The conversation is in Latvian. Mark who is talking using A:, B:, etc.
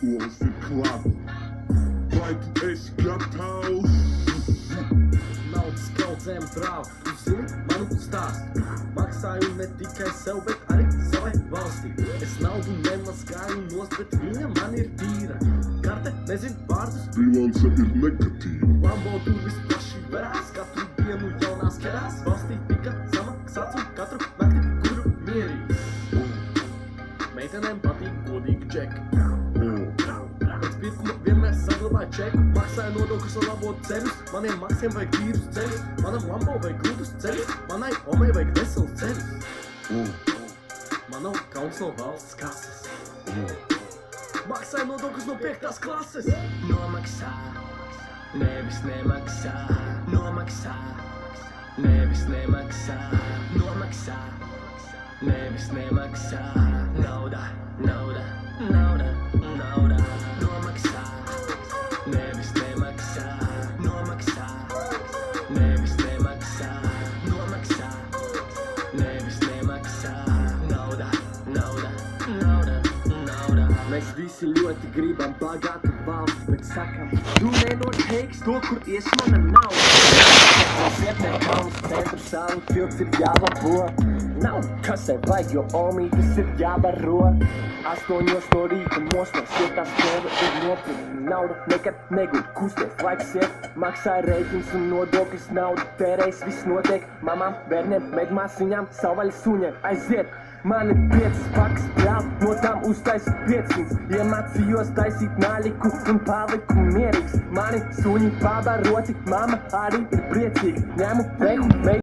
A: Kodols ir klāt. Vai tu esi gatavs?
B: Naudas kaudzēm brāl, tu zini manu stāstu. Maksāju ne tikai sev, bet arī savai valstī. Es naudu nemazgāju nost, bet viņa man ir tīra. Karte nezin vārdus,
A: Bilance ir negatīva.
B: Lambo durvis plaši verās, katru dienu jaunās kerās. Valstī tika samaksāts un katru nakti kuru mierīgs. Meitenēm patīk godīgi džeki. Pēc pirkuma vienmēr saglabāju čeku. Maksāju nodokļus, lai labotu ceļus. Maniem maksiem vajag tīrus ceļus. Manam Lambo vajag gludus ceļus. Manai omei vajag veselus ceļus. Man nav kauns no valsts kases. Maksāju nodokļus no 5. klases.
C: Nomaksā, nevis nemaksā. Nomaksā, nevis nemaksā. Nomaksā, nevis nemaksā. Nauda, nauda, nauda, nauda. Nomaksā, nevis nemaksā. Nomaksā, nevis nemaksā. Nomaksā, nevis nemaksā. Nauda, nauda, nauda, nauda.
B: Mēs visi ļoti gribam bagātu valsti, bet sakam, tu nenoteiksi to, kur ies mana nauda. Mums ietē kaunas centru salu, tilts ir jālabo. Nav, kas tev vajag, jo omītes ir jābaro. 8 no rīta mostos, jo tās tevi ir nopirkt. Nauda nekad negūd, kusties, laiks iet. Maksāja rēķins un nodokļus, naudu tērējs, viss notiek. Mamām, bērniem, medmāsiņām, savvaļas suņiem aiziet. Man ir 5 pakas brāl, no tām uztaisu 500. Iemācījos taisīt naļiku un paliku mierīgs. Mani suņi pabaroti, mama arī ir priecīga. Ņemu veku,